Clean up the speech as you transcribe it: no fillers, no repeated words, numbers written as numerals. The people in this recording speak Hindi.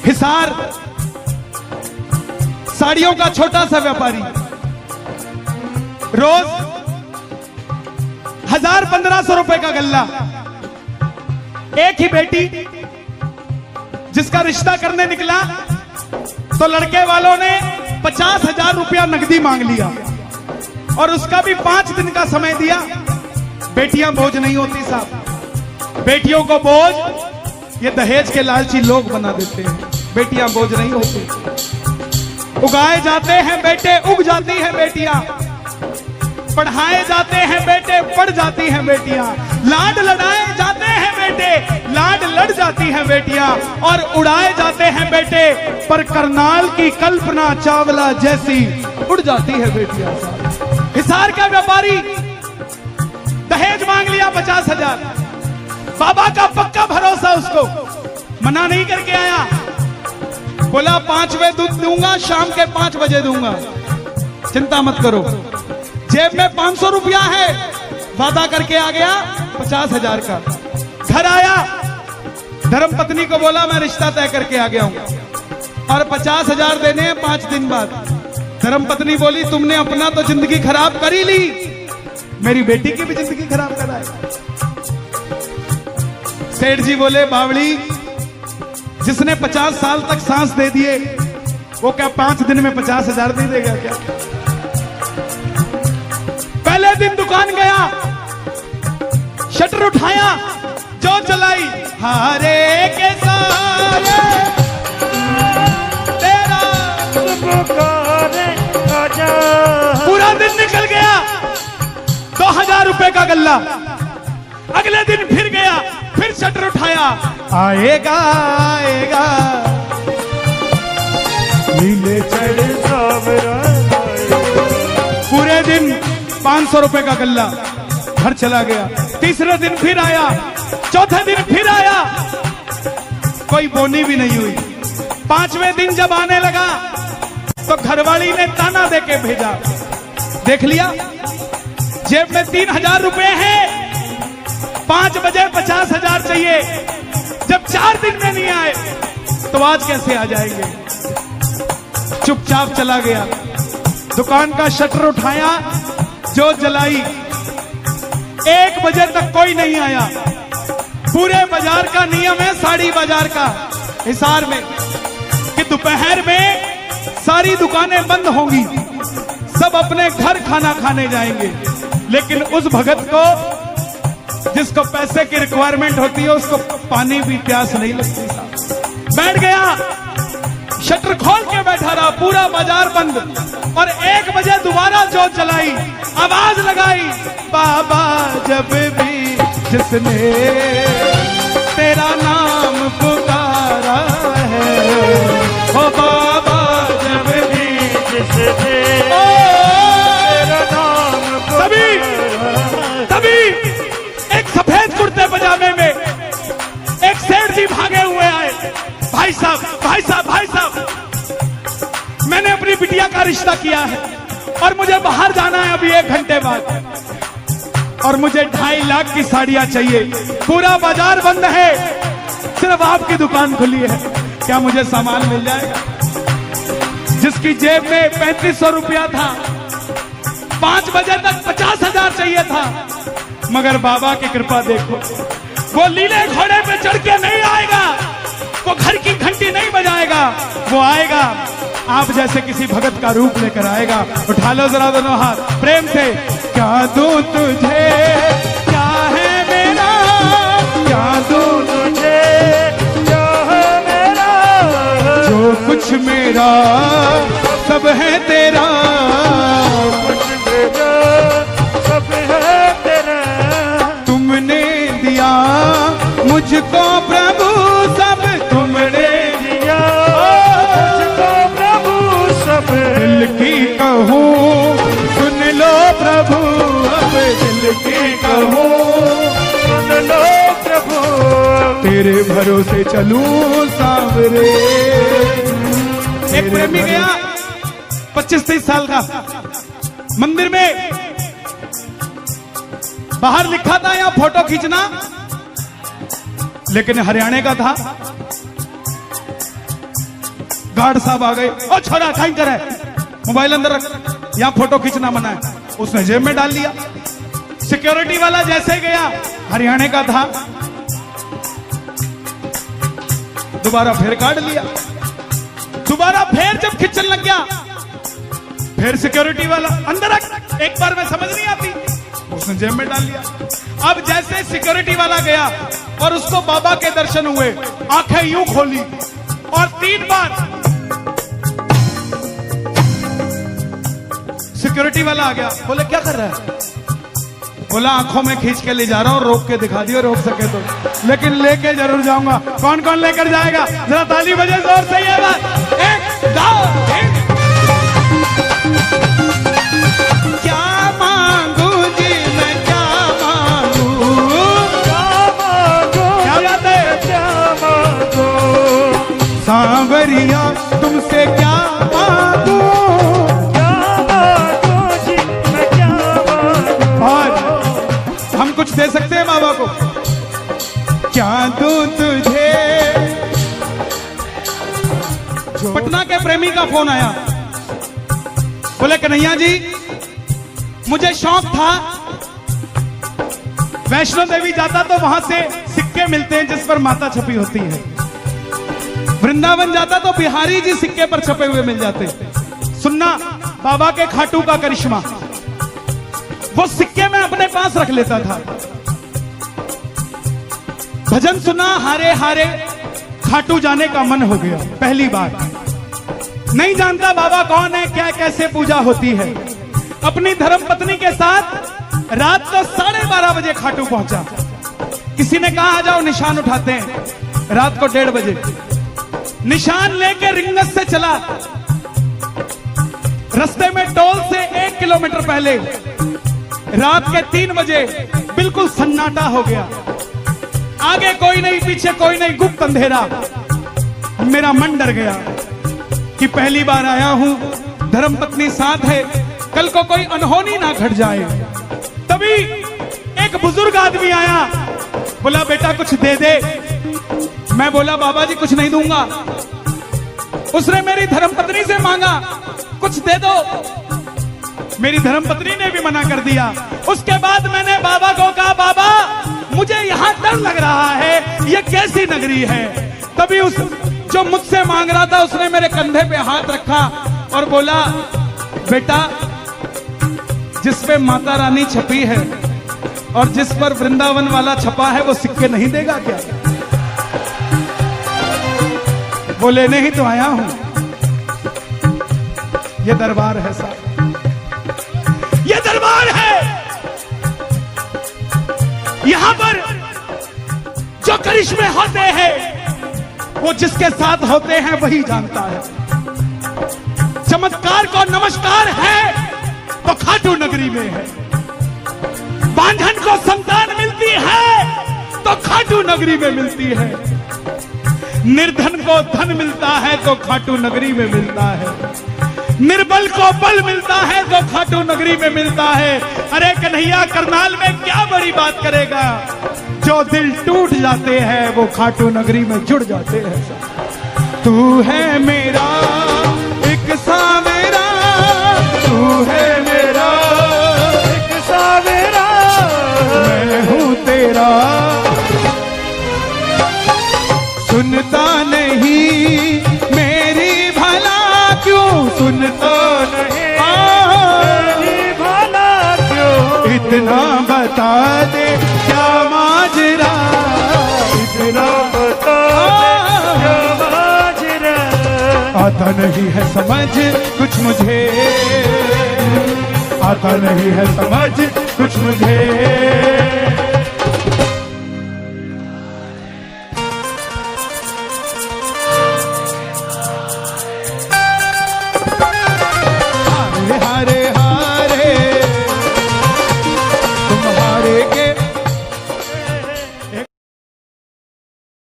हिसार साड़ियों का छोटा सा व्यापारी, रोज 1000-1500 रुपए का गल्ला। एक ही बेटी, जिसका रिश्ता करने निकला तो लड़के वालों ने 50,000 रुपया नकदी मांग लिया और उसका भी 5 दिन का समय दिया। बेटियां बोझ नहीं होती साहब, बेटियों को बोझ ये दहेज के लालची लोग बना देते हैं। बेटियां बोझ नहीं होती, उगाए जाते हैं बेटे, उग जाती हैं बेटियां, पढ़ाए जाते हैं बेटे, पढ़ जाती हैं बेटियां, लाड लड़ाए जाते हैं बेटे, लाड लड़ जाती हैं बेटियां, और उड़ाए जाते हैं बेटे, पर करनाल की कल्पना चावला जैसी उड़ जाती है बेटियां। हिसार का व्यापारी दहेज मांग लिया 50,000, बाबा का पक्का भरोसा, उसको मना नहीं करके आया, बोला 5वें दूध दूंगा, शाम के 5 बजे दूंगा, चिंता मत करो। जेब में 500 रुपया है, वादा करके आ गया 50,000 का। घर आया, धर्मपत्नी को बोला मैं रिश्ता तय करके आ गया हूं और 50,000 देने हैं 5 दिन बाद। धर्मपत्नी बोली तुमने अपना तो जिंदगी खराब कर ही ली, मेरी बेटी की भी जिंदगी खराब कराए। सेठ जी बोले बावड़ी, जिसने 50 साल तक सांस दे दिए वो क्या 5 दिन में 50,000 दे देगा क्या? पहले दिन दुकान गया, शटर उठाया, जो चलाई, हारे के सारे तेरा पुकारे आजा। पूरा दिन निकल गया, 2000 रुपए का गल्ला। अगले दिन फिर गया, फिर शटर उठाया, आएगा आएगा नीले चढ़ सावरा। पूरे दिन 500 रुपए का गल्ला, घर चला गया। तीसरे दिन फिर आया, चौथे दिन फिर आया, कोई बोनी भी नहीं हुई। 5वें दिन जब आने लगा तो घरवाली ने ताना देके भेजा, देख लिया जेब में 3000 रुपए हैं, 5 बजे 50,000 चाहिए। जब 4 दिन में नहीं आए तो आज कैसे आ जाएंगे? चुपचाप चला गया, दुकान का शटर उठाया, जो जलाई। 1 बजे तक कोई नहीं आया। पूरे बाजार का नियम है, साड़ी बाजार का हिसार में, कि दोपहर में सारी दुकानें बंद होंगी, सब अपने घर खाना खाने जाएंगे। लेकिन उस भगत को, जिसको पैसे की रिक्वायरमेंट होती है, उसको पानी भी प्यास नहीं लगती साहब। बैठ गया, शटर खोल के बैठा रहा, पूरा बाजार बंद। और 1 बजे दोबारा जोत जलाई, आवाज लगाई, बाबा जब भी जिसने तेरा नाम पुकारा है, ओ बाबा जब भी जिसने तेरा नाम तभी एक सफेद कुर्ते पजामे में एक सेठ जी भागे हुए आए। भाई साहब, भाई साहब, भाई साहब, मैंने अपनी बिटिया का रिश्ता किया है और मुझे बाहर जाना है अभी 1 घंटे बाद, और मुझे 2.5 लाख की साड़ियां चाहिए। पूरा बाजार बंद है, सिर्फ आपकी दुकान खुली है, क्या मुझे सामान मिल जाएगा? जिसकी जेब में 3500 रुपया था, 5 बजे तक 50,000 चाहिए था। मगर बाबा की कृपा देखो, वो लीले घोड़े पे चढ़ के नहीं आएगा, वो घर की घंटी नहीं बजाएगा, वो आएगा आप जैसे किसी भगत का रूप लेकर आएगा। उठा लो जरा दोनों हाथ प्रेम से। क्या दूं तुझे, क्या है मेरा, क्या दूं तुझे, क्या है मेरा, जो कुछ मेरा सब है तेरा, कुछ मेरा सब है तेरा। तुमने दिया मुझको प्रभु सब, तुमने दिया मुझको प्रभु सब। दिल की कहूँ सुन लो प्रभु, अब दिल की कहूँ सुन लो प्रभु, तेरे भरोसे चलूं सांवरे। एक प्रेमी गया 25-30 साल का, मंदिर में बाहर लिखा था यहाँ फोटो खींचना, लेकिन हरियाणा का था। गार्ड साहब आ गए, ओ छोरा कहीं कर है, मोबाइल अंदर रख, यहाँ फोटो खींचना मना है। उसने जेब में डाल लिया। सिक्योरिटी वाला जैसे गया, हरियाणा का था, दोबारा फिर काट लिया। दोबारा फिर जब खिंचन लग गया, फिर सिक्योरिटी वाला अंदर रख, एक बार में समझ नहीं आती, उसने जेब में डाल लिया। अब जैसे सिक्योरिटी वाला गया और उसको बाबा के दर्शन हुए, आंखें यूं खोली और 3 बार सिक्योरिटी वाला आ गया। बोले क्या कर रहा है? बोला आंखों में खींच के ले जा रहा हूं, रोक के दिखा दियो, रोक सके तो, लेकिन लेके जरूर जाऊंगा। कौन कौन लेकर जाएगा? जरा ताली बजे जोर से ये बात। 1 2 3। क्या मांगू जी मैं, क्या मांगू, क्या मांगू, क्या मांगू, सांवरिया तुमसे क्या मांगू, क्या मांगू जी मैं, क्या मांगू। और हम कुछ दे सकते हैं बाबा को? क्या दूं तुझे? पटना के प्रेमी का फोन आया, बोले कन्हैया जी मुझे शौक था, वैष्णो देवी जाता तो वहां से सिक्के मिलते हैं जिस पर माता छपी होती है, वृंदावन जाता तो बिहारी जी सिक्के पर छपे हुए मिल जाते। सुनना बाबा के खाटू का करिश्मा, वो सिक्के में अपने पास रख लेता था। भजन सुना, हारे हारे खाटू जाने का मन हो गया। पहली बार नहीं जानता बाबा कौन है, क्या कैसे पूजा होती है। अपनी धर्मपत्नी के साथ रात को 12:30 बजे खाटू पहुंचा। किसी ने कहा आ जाओ निशान उठाते हैं। रात को 1:30 बजे निशान लेके रिंगस से चला। रास्ते में टोल से 1 किलोमीटर पहले रात के 3 बजे बिल्कुल सन्नाटा हो गया। आगे कोई नहीं, पीछे कोई नहीं, गुप्त अंधेरा। मेरा मन डर गया कि पहली बार आया हूं, धर्मपत्नी साथ है, कल को कोई अनहोनी ना घट जाए। तभी एक बुजुर्ग आदमी आया, बोला बेटा कुछ दे दे। मैं बोला बाबा जी कुछ नहीं दूंगा। उसने मेरी धर्मपत्नी से मांगा कुछ दे दो, मेरी धर्मपत्नी ने भी मना कर दिया। उसके बाद मैंने बाबा को कहा बाबा मुझे यहां डर लग रहा है, ये कैसी नगरी है। तभी उस जो मुझसे मांग रहा था उसने मेरे कंधे पे हाथ रखा और बोला बेटा जिस पे माता रानी छपी है और जिस पर वृंदावन वाला छपा है वो सिक्के नहीं देगा क्या? वो लेने ही तो आया हूं। ये दरबार है साहब, ये दरबार है। यहां पर जो करिश्मे होते हैं वो जिसके साथ होते हैं वही जानता है। चमत्कार को नमस्कार है तो खाटू नगरी में है। बांझन को संतान मिलती है तो खाटू नगरी में मिलती है। निर्धन को धन मिलता है तो खाटू नगरी में मिलता है। निर्बल को बल मिलता है तो खाटू नगरी में मिलता है। अरे कन्हैया करनाल में क्या बड़ी बात करेगा, जो दिल टूट जाते हैं वो खाटू नगरी में जुड़ जाते हैं। तू है मेरा एक सावेरा, तू है मेरा एक सावेरा, मैं हूँ तेरा। सुनता नहीं मेरी भला क्यों, सुनता नहीं मेरी भला क्यों, इतना बता दे क्या माजरा, इतना बता दे क्या माजरा। आता नहीं है समझ कुछ मुझे, आता नहीं है समझ कुछ मुझे।